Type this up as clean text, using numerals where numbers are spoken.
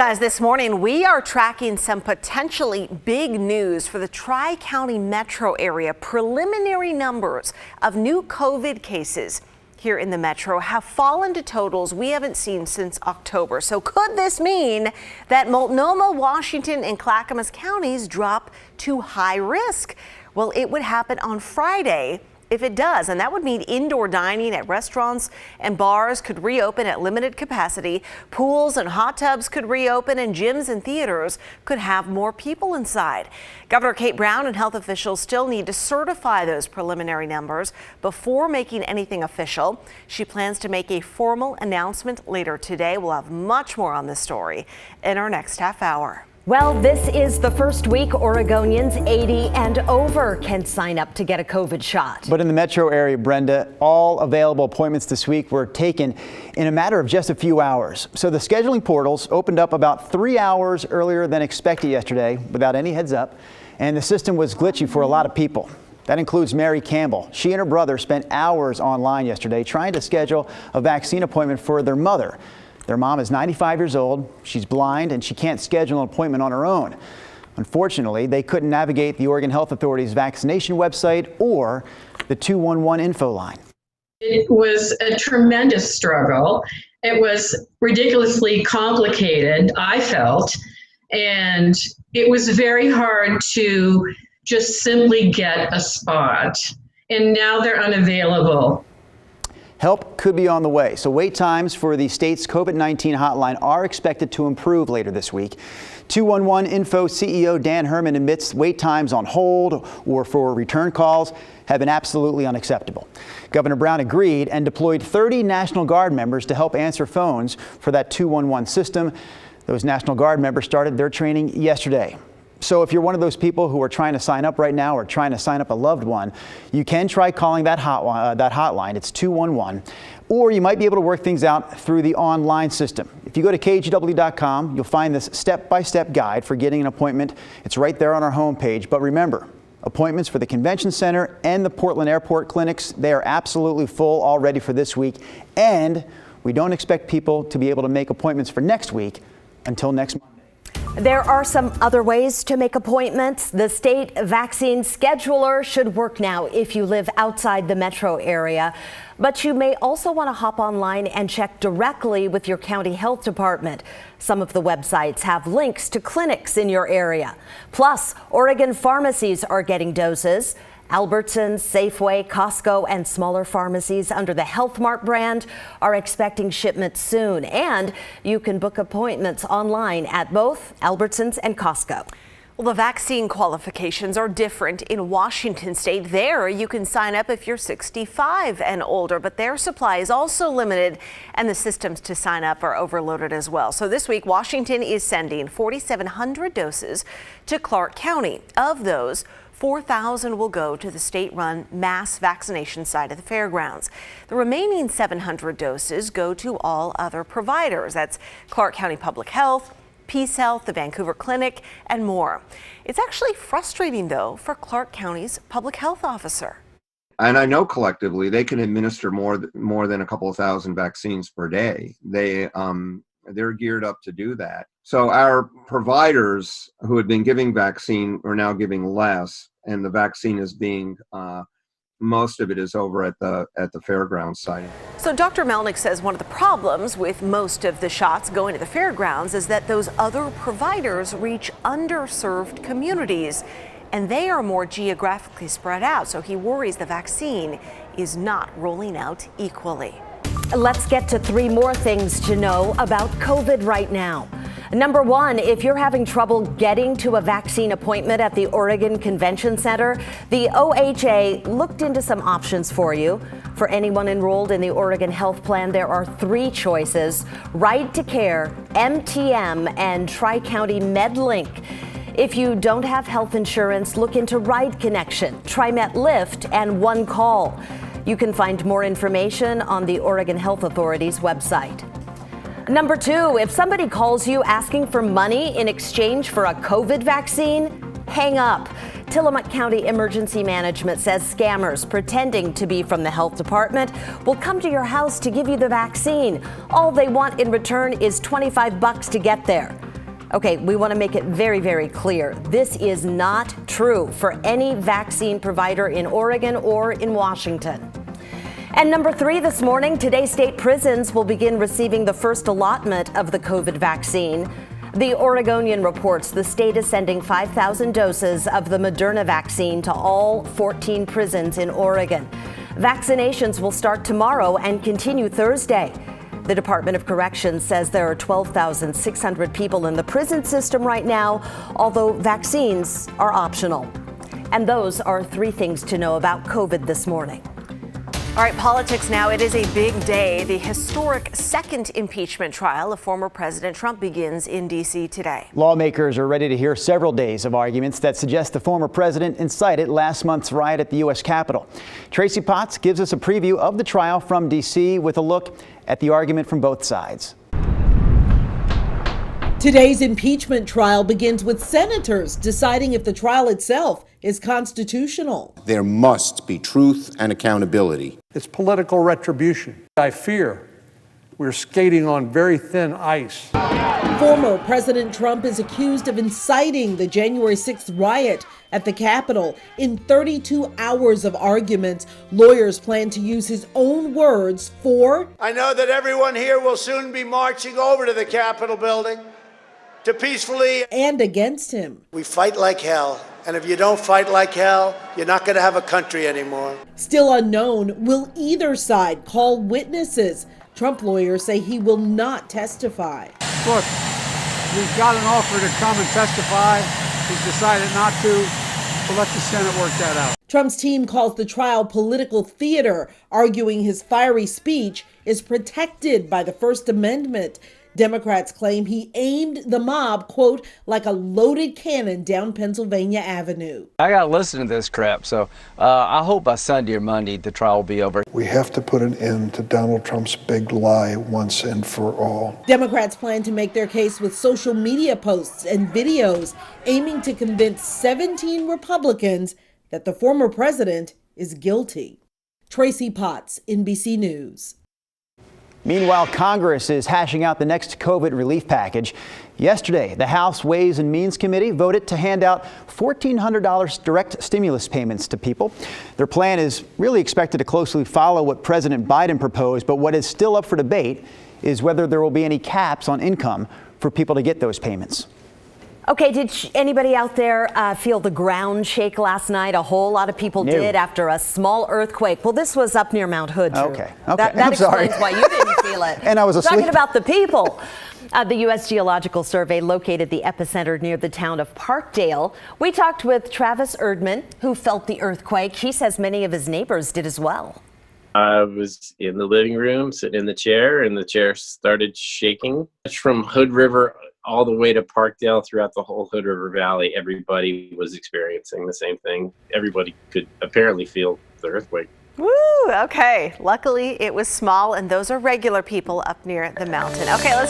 Guys, this morning we are tracking some potentially big news for the Tri-County metro area. Preliminary numbers of new COVID cases here in the metro have fallen to totals we haven't seen since October. So could this mean that Multnomah, Washington, and Clackamas counties drop to high risk? Well, it would happen on Friday if it does, and that would mean indoor dining at restaurants and bars could reopen at limited capacity. Pools and hot tubs could reopen, and gyms and theaters could have more people inside. Governor Kate Brown and health officials still need to certify those preliminary numbers before making anything official. She plans to make a formal announcement later today. We'll have much more on this story in our next half hour. Well, this is the first week Oregonians 80 and over can sign up to get a COVID shot. But in the metro area, Brenda, all available appointments this week were taken in a matter of just a few hours. So the scheduling portals opened up about 3 hours earlier than expected yesterday without any heads up, and the system was glitchy for a lot of people. That includes Mary Campbell. She and her brother spent hours online yesterday trying to schedule a vaccine appointment for their mother. Their mom is 95 years old, she's blind, and she can't schedule an appointment on her own. Unfortunately, they couldn't navigate the Oregon Health Authority's vaccination website or the 211 info line. It was a tremendous struggle. It was ridiculously complicated, I felt, and it was very hard to just simply get a spot. And now they're unavailable. Help could be on the way, so wait times for the state's COVID-19 hotline are expected to improve later this week. 211 Info CEO Dan Herman admits wait times on hold or for return calls have been absolutely unacceptable. Governor Brown agreed and deployed 30 National Guard members to help answer phones for that 211 system. Those National Guard members started their training yesterday. So if you're one of those people who are trying to sign up right now or trying to sign up a loved one, you can try calling that hotline. It's 211. Or you might be able to work things out through the online system. If you go to KGW.com, you'll find this step-by-step guide for getting an appointment. It's right there on our homepage. But remember, appointments for the Convention Center and the Portland Airport clinics, they are absolutely full already for this week. And we don't expect people to be able to make appointments for next week until next month. There are some other ways to make appointments. The state vaccine scheduler should work now if you live outside the metro area. But you may also want to hop online and check directly with your county health department. Some of the websites have links to clinics in your area. Plus, Oregon pharmacies are getting doses. Albertsons, Safeway, Costco, and smaller pharmacies under the Health Mart brand are expecting shipments soon. And you can book appointments online at both Albertsons and Costco. Well, the vaccine qualifications are different in Washington state. There, you can sign up if you're 65 and older, but their supply is also limited and the systems to sign up are overloaded as well. So this week, Washington is sending 4,700 doses to Clark County. Of those, 4,000 will go to the state-run mass vaccination site at the fairgrounds. The remaining 700 doses go to all other providers. That's Clark County Public Health, Peace Health, the Vancouver Clinic, and more. It's actually frustrating, though, for Clark County's public health officer. And I know collectively they can administer more than a couple of thousand vaccines per day. They're geared up to do that. So our providers who had been giving vaccine are now giving less, and the vaccine is being most of it is over at the fairgrounds site. So Dr. Melnick says one of the problems with most of the shots going to the fairgrounds is that those other providers reach underserved communities, and they are more geographically spread out. So he worries the vaccine is not rolling out equally. Let's get to 3 more things to know about COVID right now. Number 1, if you're having trouble getting to a vaccine appointment at the Oregon Convention Center, the OHA looked into some options for you. For anyone enrolled in the Oregon Health Plan, there are 3 choices: Ride to Care, MTM, and Tri-County MedLink. If you don't have health insurance, look into Ride Connection, TriMet Lyft, and One Call. You can find more information on the Oregon Health Authority's website. Number 2, if somebody calls you asking for money in exchange for a COVID vaccine, hang up. Tillamook County Emergency Management says scammers pretending to be from the health department will come to your house to give you the vaccine. All they want in return is $25 to get there. Okay, we want to make it very, very clear. This is not true for any vaccine provider in Oregon or in Washington. And number 3 this morning, today state prisons will begin receiving the first allotment of the COVID vaccine. The Oregonian reports the state is sending 5,000 doses of the Moderna vaccine to all 14 prisons in Oregon. Vaccinations will start tomorrow and continue Thursday. The Department of Corrections says there are 12,600 people in the prison system right now, although vaccines are optional. And those are 3 things to know about COVID this morning. All right, politics now. It is a big day. The historic second impeachment trial of former President Trump begins in D.C. today. Lawmakers are ready to hear several days of arguments that suggest the former president incited last month's riot at the U.S. Capitol. Tracy Potts gives us a preview of the trial from D.C. with a look at the argument from both sides. Today's impeachment trial begins with senators deciding if the trial itself is constitutional. There must be truth and accountability. It's political retribution. I fear we're skating on very thin ice. Former President Trump is accused of inciting the January 6th riot at the Capitol. In 32 hours of arguments, lawyers plan to use his own words for... I know that everyone here will soon be marching over to the Capitol building to peacefully... and against him. We fight like hell, and if you don't fight like hell, you're not going to have a country anymore. Still unknown, will either side call witnesses? Trump lawyers say he will not testify. Look, we've got an offer to come and testify. He's decided not to. We'll let the Senate work that out. Trump's team calls the trial political theater, arguing his fiery speech is protected by the First Amendment. Democrats claim he aimed the mob, quote, like a loaded cannon down Pennsylvania Avenue. I got to listen to this crap, so I hope by Sunday or Monday the trial will be over. We have to put an end to Donald Trump's big lie once and for all. Democrats plan to make their case with social media posts and videos, aiming to convince 17 Republicans that the former president is guilty. Tracy Potts, NBC News. Meanwhile, Congress is hashing out the next COVID relief package. Yesterday, the House Ways and Means Committee voted to hand out $1,400 direct stimulus payments to people. Their plan is really expected to closely follow what President Biden proposed, but what is still up for debate is whether there will be any caps on income for people to get those payments. Okay, did anybody out there feel the ground shake last night? A whole lot of people did after a small earthquake. Well, this was up near Mount Hood. Drew. Okay. That I'm sorry. explains why you didn't feel it. And I was asleep. Talking about the people. The U.S. Geological Survey located the epicenter near the town of Parkdale. We talked with Travis Erdman, who felt the earthquake. He says many of his neighbors did as well. I was in the living room, sitting in the chair, and the chair started shaking. From Hood River all the way to Parkdale, throughout the whole Hood River Valley, everybody was experiencing the same thing. Everybody could apparently feel the earthquake. Woo, okay. Luckily, it was small, and those are regular people up near the mountain. Okay, let's